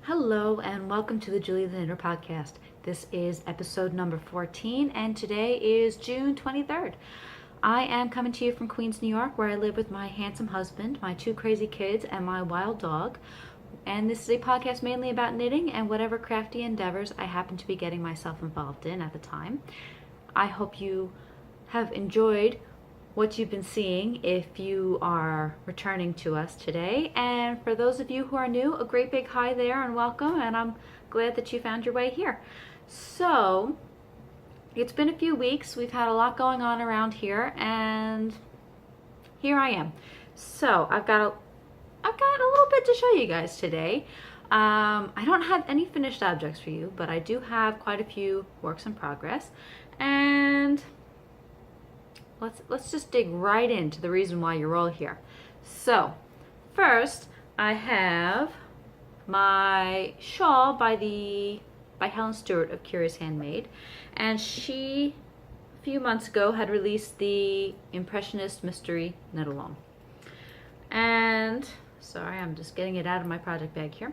Hello and welcome to the Julie the Knitter podcast. This is episode number 14 and today is June 23rd. I am coming to you from Queens, New York, where I live with my handsome husband, my two crazy kids, and my wild dog. And this is a podcast mainly about knitting and whatever crafty endeavors I happen to be getting myself involved in at the time. I hope you have enjoyed what you've been seeing if you are returning to us today. And for those of you who are new, a great big hi there and welcome, and I'm glad that you found your way here. So, it's been a few weeks. We've had a lot going on around here, and here I am. So, I've got a little bit to show you guys today. I don't have any finished objects for you, but I do have quite a few works in progress, and let's just dig right into the reason why you're all here. So, first I have my shawl by Helen Stewart of Curious Handmade, and she a few months ago had released the Impressionist Mystery Knit Along. And sorry, I'm just getting it out of my project bag here.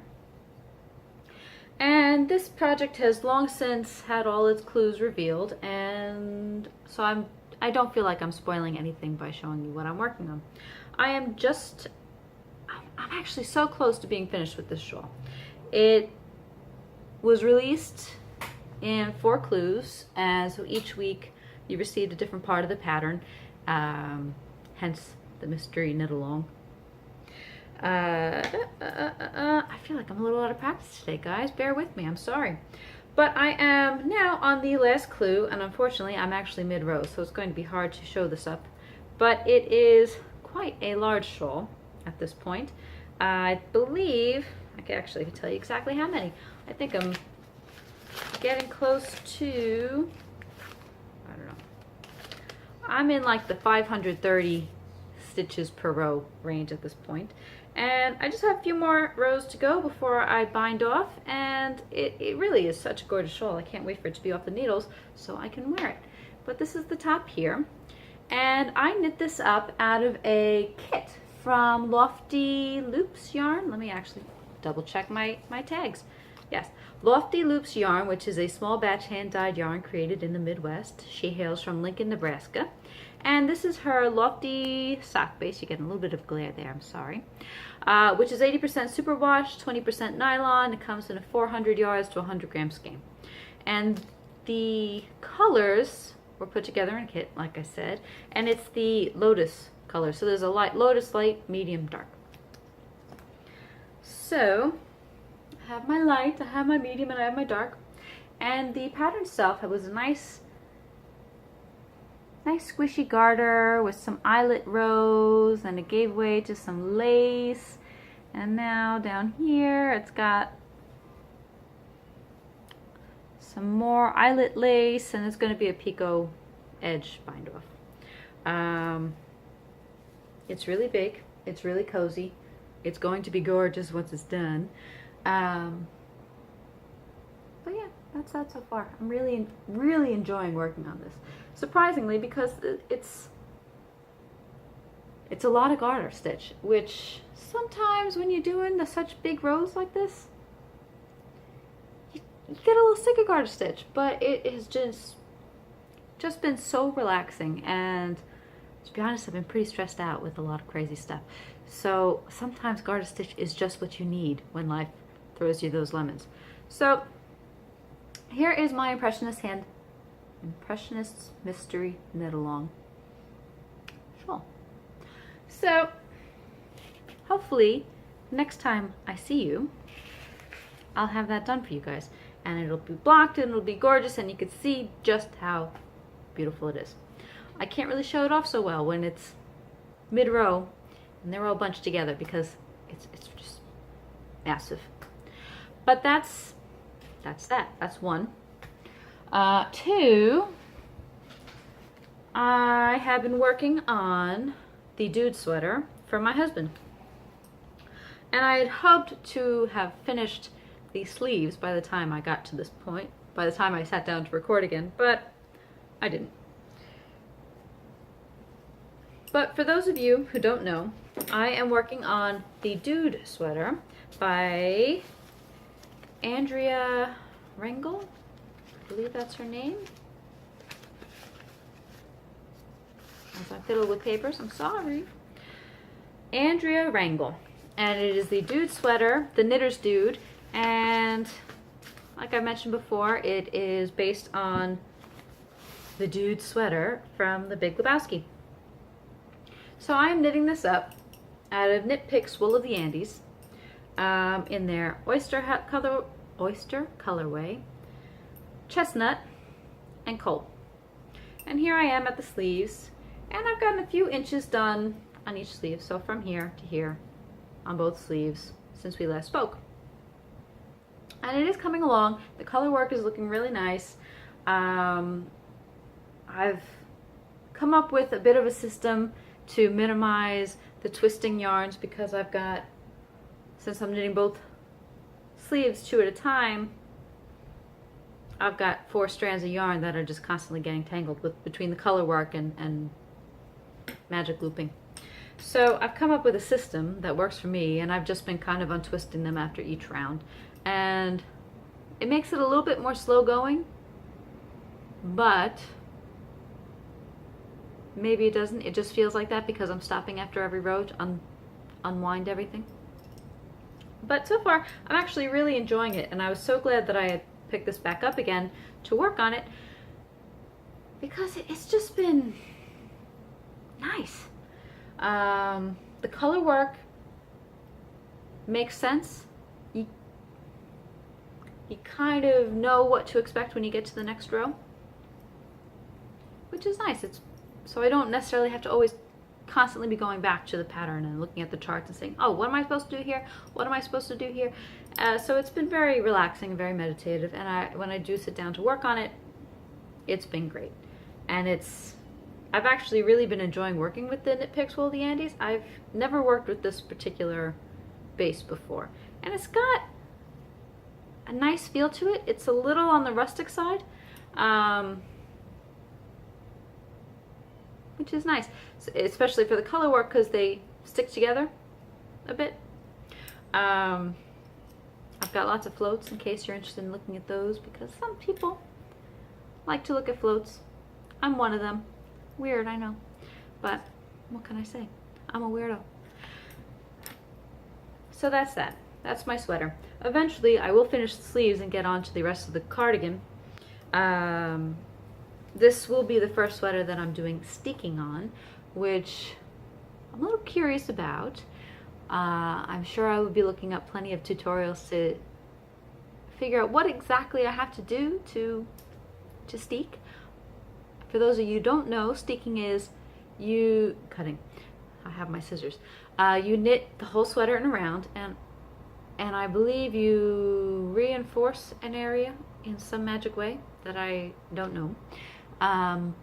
And this project has long since had all its clues revealed, and so I don't feel like I'm spoiling anything by showing you what I'm working on. I'm actually so close to being finished with this shawl. It was released in 4 clues, and so each week you received a different part of the pattern, hence the mystery knit along. I feel like I'm a little out of practice today, guys. Bear with me, I'm sorry. But I am now on the last clue, and unfortunately I'm actually mid-row, so it's going to be hard to show this up. But it is quite a large shawl at this point. I believe, I can tell you exactly how many. I think I'm getting close to, I don't know, I'm in like the 530 stitches per row range at this point. And I just have a few more rows to go before I bind off, and it really is such a gorgeous shawl. I can't wait for it to be off the needles so I can wear it. But this is the top here, and I knit this up out of a kit from Lofty Loops yarn. Let me actually double check my tags. Yes, Lofty Loops yarn, which is a small batch hand-dyed yarn created in the Midwest. She hails from Lincoln, Nebraska. And this is her Lofty sock base. You get a little bit of glare there, I'm sorry. Which is 80% superwash, 20% nylon. It comes in a 400 yards to 100 gram skein. And the colors were put together in a kit, like I said. And it's the Lotus color. So there's a light Lotus, light, medium, dark. So, I have my light, I have my medium, and I have my dark. And the pattern itself was a nice squishy garter with some eyelet rows, and it gave way to some lace. And now down here it's got some more eyelet lace, and it's going to be a picot edge bind off. It's really big, it's really cozy, it's going to be gorgeous once it's done. But yeah, that's that so far. I'm really enjoying working on this. Surprisingly, because it's a lot of garter stitch, which sometimes when you're doing such big rows like this, you get a little sick of garter stitch. But it has just been so relaxing, and to be honest, I've been pretty stressed out with a lot of crazy stuff. So sometimes garter stitch is just what you need when life throws you those lemons. So here is my Impressionist Mystery Knit Along shawl. So hopefully next time I see you, I'll have that done for you guys, and it'll be blocked and it'll be gorgeous, and you can see just how beautiful it is. I can't really show it off so well when it's mid-row and they're all bunched together because it's just massive. But that's one. 2, I have been working on the dude sweater for my husband. And I had hoped to have finished the sleeves by the time I got to this point, by the time I sat down to record again, but I didn't. But for those of you who don't know, I am working on the dude sweater by Andrea Rengel, I believe that's her name. As I fiddle with papers, I'm sorry. Andrea Rangel, and it is the dude sweater, the knitter's dude, and like I mentioned before, it is based on the dude sweater from The Big Lebowski. So I am knitting this up out of Knit Picks Wool of the Andes in their oyster colorway, chestnut, and coal. And here I am at the sleeves, and I've gotten a few inches done on each sleeve, so from here to here on both sleeves since we last spoke. And it is coming along. The color work is looking really nice. I've come up with a bit of a system to minimize the twisting yarns because I've got, since I'm knitting both sleeves 2 at a time, I've got 4 strands of yarn that are just constantly getting tangled between the color work and magic looping. So I've come up with a system that works for me, and I've just been kind of untwisting them after each round. And it makes it a little bit more slow going, but maybe it doesn't. It just feels like that because I'm stopping after every row to unwind everything. But so far, I'm actually really enjoying it, and I was so glad that I had picked this back up again to work on it because it's just been nice. The color work makes sense. You kind of know what to expect when you get to the next row, which is nice. So I don't necessarily have to always constantly be going back to the pattern and looking at the charts and saying, oh, what am I supposed to do here? What am I supposed to do here? So it's been very relaxing and very meditative, and when I do sit down to work on it, it's been great. And I've actually really been enjoying working with the Knit Picks Wool of the Andes. I've never worked with this particular base before, and it's got a nice feel to it. It's a little on the rustic side, which is nice, especially for the color work because they stick together a bit. I've got lots of floats in case you're interested in looking at those, because some people like to look at floats. I'm one of them. Weird, I know, but what can I say? I'm a weirdo. So that's that. That's my sweater. Eventually, I will finish the sleeves and get on to the rest of the cardigan. This will be the first sweater that I'm doing steeking on, which I'm a little curious about. I'm sure I will be looking up plenty of tutorials to figure out what exactly I have to do to steek. For those of you who don't know, steeking is cutting. I have my scissors. You knit the whole sweater in a round, and I believe you reinforce an area in some magic way that I don't know. And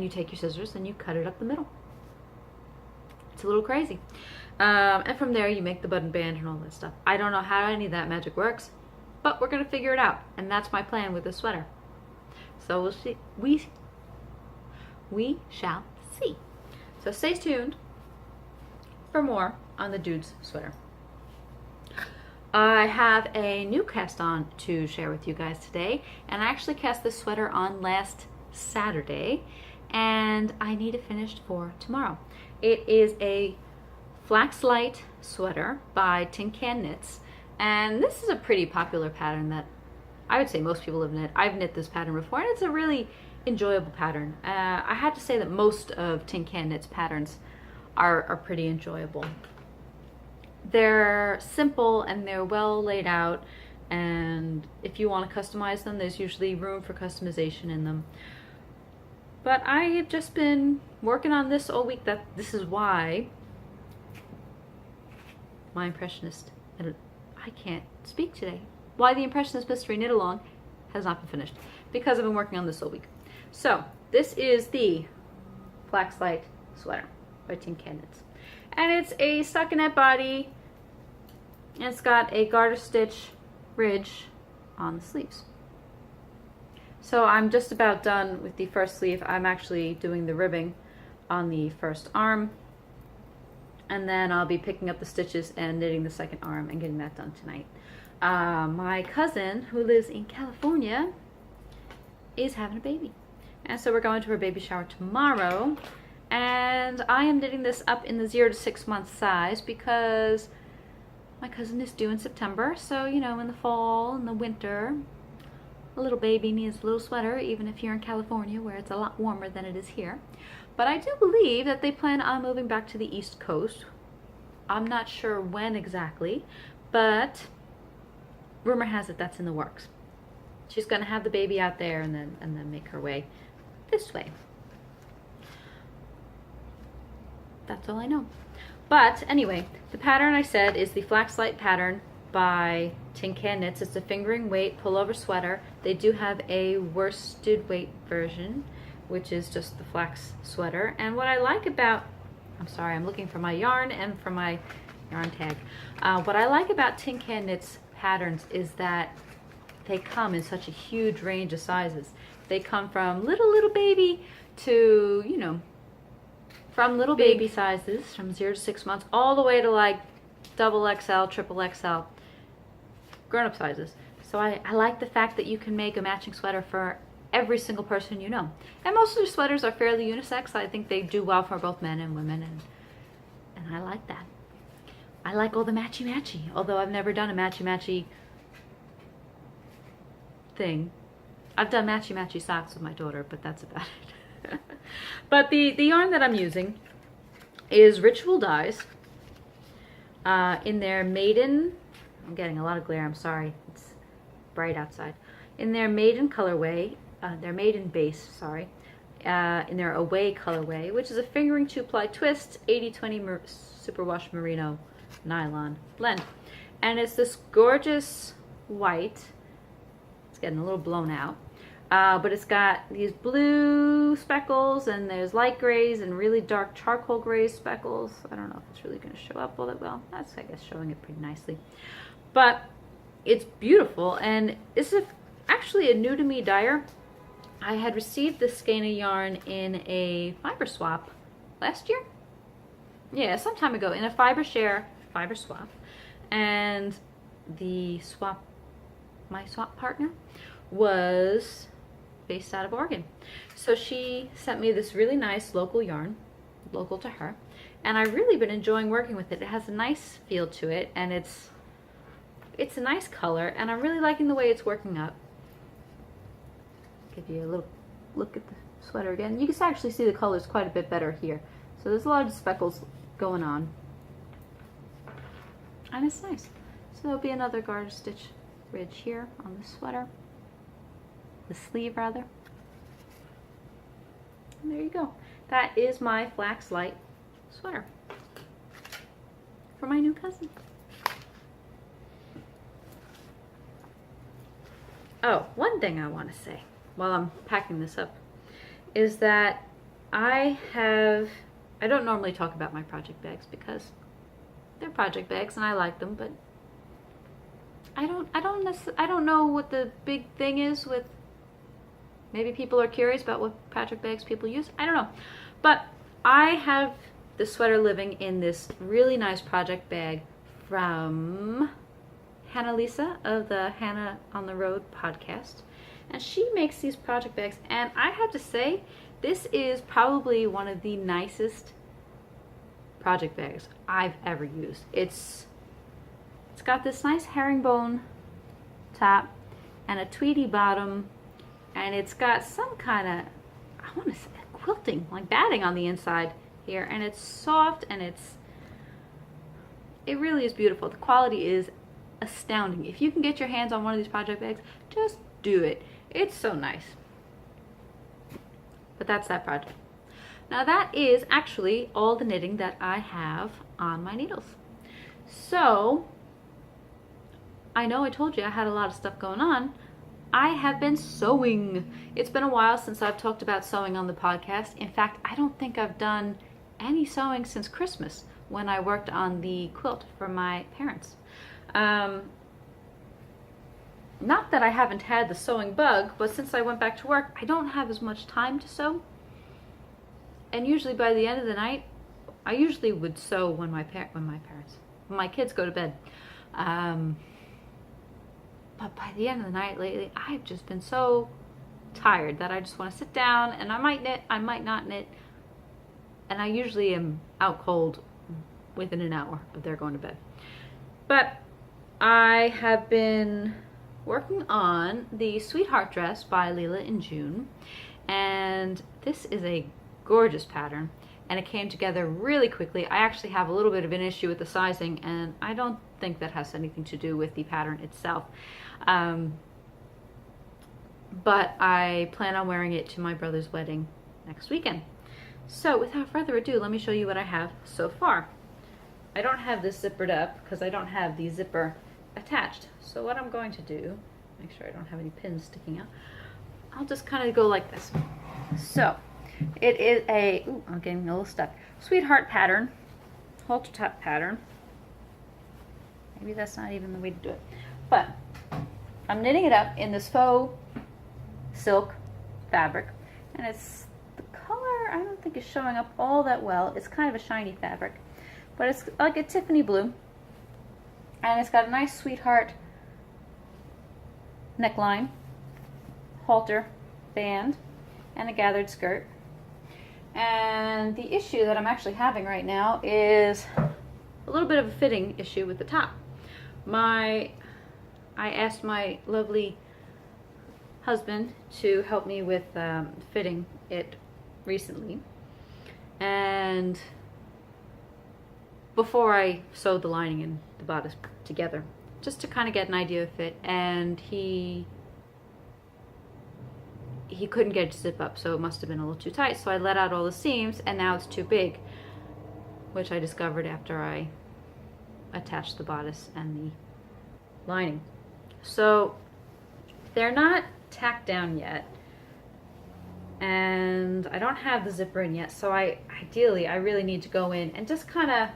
you take your scissors and you cut it up the middle. It's a little crazy. And from there you make the button band and all that stuff. I don't know how any of that magic works, but we're gonna figure it out, and that's my plan with this sweater. So we'll see. We shall see. So stay tuned for more on the dude's sweater. I have a new cast on to share with you guys today, and I actually cast this sweater on last Saturday, and I need it finished for tomorrow. It is a Flax Light sweater by Tin Can Knits, and this is a pretty popular pattern that I would say most people have knit. I've knit this pattern before, and it's a really enjoyable pattern. I had to say that most of Tin Can Knits patterns are pretty enjoyable. They're simple and they're well laid out, and if you want to customize them, there's usually room for customization in them. But I have just been working on this all week. This is why my Impressionist, I can't speak today, why the Impressionist Mystery Knit Along has not been finished, because I've been working on this all week. So this is the Flax Light sweater by Tin Can Knits, and it's a stockinette body, and it's got a garter stitch ridge on the sleeves. So I'm just about done with the first sleeve. I'm actually doing the ribbing on the first arm, and then I'll be picking up the stitches and knitting the second arm and getting that done tonight. My cousin, who lives in California, is having a baby. And so we're going to her baby shower tomorrow. And I am knitting this up in the 0 to 6 month size because my cousin is due in September. So, you know, in the fall and the winter, a little baby needs a little sweater, even if you're in California where it's a lot warmer than it is here. But I do believe that they plan on moving back to the East Coast. I'm not sure when exactly, but rumor has it that's in the works. She's going to have the baby out there and then make her way this way. That's all I know. But anyway, the pattern I said is the Flaxlight pattern by Tin Can Knits. It's a fingering weight pullover sweater. They do have a worsted weight version, which is just the flax sweater. And what I like about, I'm sorry, I'm looking for my yarn and for my yarn tag. What I like about Tin Can Knits patterns is that they come in such a huge range of sizes. They come from little baby to, you know, from little baby sizes from 0 to 6 months all the way to like double XL, triple XL, grown-up sizes. So I like the fact that you can make a matching sweater for every single person you know. And most of their sweaters are fairly unisex. I think they do well for both men and women, and I like that. I like all the matchy-matchy, although I've never done a matchy-matchy thing. I've done matchy-matchy socks with my daughter, but that's about it. But the yarn that I'm using is Ritual Dyes in their Maiden, I'm getting a lot of glare, I'm sorry, it's bright outside, in their Maiden colorway, their Maiden base, sorry, in their Away colorway, which is a fingering 2-ply twist, 80/20 superwash merino nylon blend. And it's this gorgeous white. It's getting a little blown out. But it's got these blue speckles, and there's light grays and really dark charcoal gray speckles. I don't know if it's really going to show up all that well. That's, I guess, showing it pretty nicely. But it's beautiful, and this is actually a new to me dyer. I had received this skein of yarn in a fiber swap last year. Yeah, some time ago in a fiber share fiber swap, and the swap, my swap partner was based out of Oregon. So she sent me this really nice local yarn, local to her, and I've really been enjoying working with it. It has a nice feel to it, and it's a nice color, and I'm really liking the way it's working up. Give you a little look at the sweater again. You can actually see the colors quite a bit better here. So there's a lot of speckles going on, and it's nice. So there'll be another garter stitch ridge here on the sweater. The sleeve rather. And there you go. That is my Flaxlight sweater for my new cousin. Oh, one thing I want to say while I'm packing this up is that I don't normally talk about my project bags because they're project bags and I like them, but I don't know what the big thing is with. Maybe people are curious about what project bags people use. I don't know. But I have the sweater living in this really nice project bag from Hannah Lisa of the Hannah on the Road podcast. And she makes these project bags. And I have to say, this is probably one of the nicest project bags I've ever used. It's got this nice herringbone top and a tweedy bottom. And it's got some kind of, I want to say, quilting, like batting on the inside here. And it's soft, and it really is beautiful. The quality is astounding. If you can get your hands on one of these project bags, just do it. It's so nice. But that's that project. Now that is actually all the knitting that I have on my needles. So, I know I told you I had a lot of stuff going on. I have been sewing. It's been a while since I've talked about sewing on the podcast. In fact, I don't think I've done any sewing since Christmas when I worked on the quilt for my parents. Not that I haven't had the sewing bug, but since I went back to work, I don't have as much time to sew. And usually by the end of the night, I usually would sew when my kids go to bed. But by the end of the night lately, I've just been so tired that I just want to sit down, and I might knit, I might not knit, and I usually am out cold within an hour of their going to bed. But I have been working on the Sweetheart dress by Leela in June, and this is a gorgeous pattern, and it came together really quickly. I actually have a little bit of an issue with the sizing, and I don't think that has anything to do with the pattern itself. But I plan on wearing it to my brother's wedding next weekend. So without further ado, let me show you what I have so far. I don't have this zippered up because I don't have the zipper attached. So what I'm going to do, make sure I don't have any pins sticking out, I'll just kind of go like this. So it is a, ooh, I'm getting a little stuck, Sweetheart pattern, halter top pattern. Maybe that's not even the way to do it. But I'm knitting it up in this faux silk fabric, and it's, the color I don't think is showing up all that well. It's kind of a shiny fabric, but it's like a Tiffany blue, and it's got a nice Sweetheart neckline, halter band, and a gathered skirt. And the issue that I'm actually having right now is a little bit of a fitting issue with the top. I asked my lovely husband to help me with fitting it recently, and before I sewed the lining and the bodice together, just to kind of get an idea of fit, and he couldn't get it to zip up, so it must have been a little too tight, so I let out all the seams, and now it's too big, which I discovered after I attached the bodice and the lining. So they're not tacked down yet, and I don't have the zipper in yet, so ideally I really need to go in and just kind of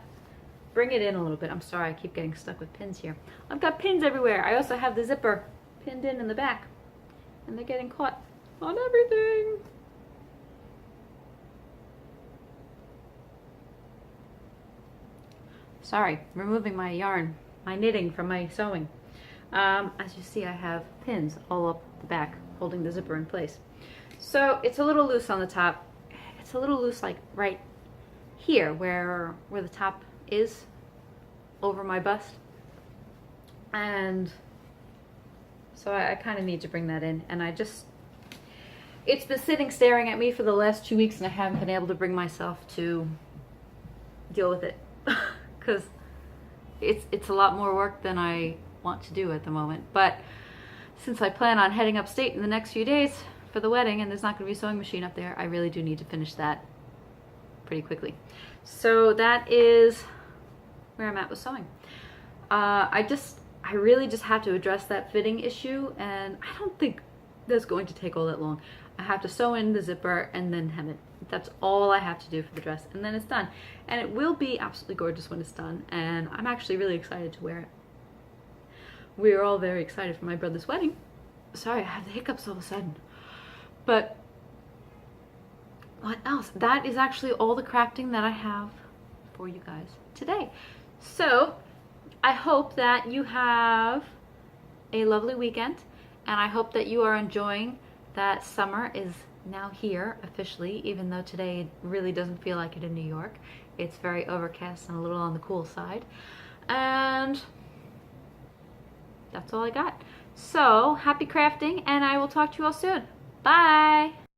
bring it in a little bit. I'm sorry, I keep getting stuck with pins here. I've got pins everywhere. I also have the zipper pinned in the back, and they're getting caught on everything. Sorry, removing my yarn, my knitting from my sewing. As you see, I have pins all up the back holding the zipper in place. So it's a little loose on the top. It's a little loose like right here where the top is over my bust. And so I kind of need to bring that in, and it's been sitting staring at me for the last 2 weeks, and I haven't been able to bring myself to deal with it because it's a lot more work than I want to do at the moment. But since I plan on heading upstate in the next few days for the wedding, and there's not going to be a sewing machine up there, I really do need to finish that pretty quickly. So that is where I'm at with sewing. I really just have to address that fitting issue, and I don't think that's going to take all that long. I have to sew in the zipper and then hem it. That's all I have to do for the dress, and then it's done. And it will be absolutely gorgeous when it's done, and I'm actually really excited to wear it. We're all very excited for my brother's wedding. Sorry, I have the hiccups all of a sudden. But what else? That is actually all the crafting that I have for you guys today. So I hope that you have a lovely weekend, and I hope that you are enjoying that summer is now here officially, even though today really doesn't feel like it in New York. It's very overcast and a little on the cool side. And that's all I got. So happy crafting, and I will talk to you all soon. Bye!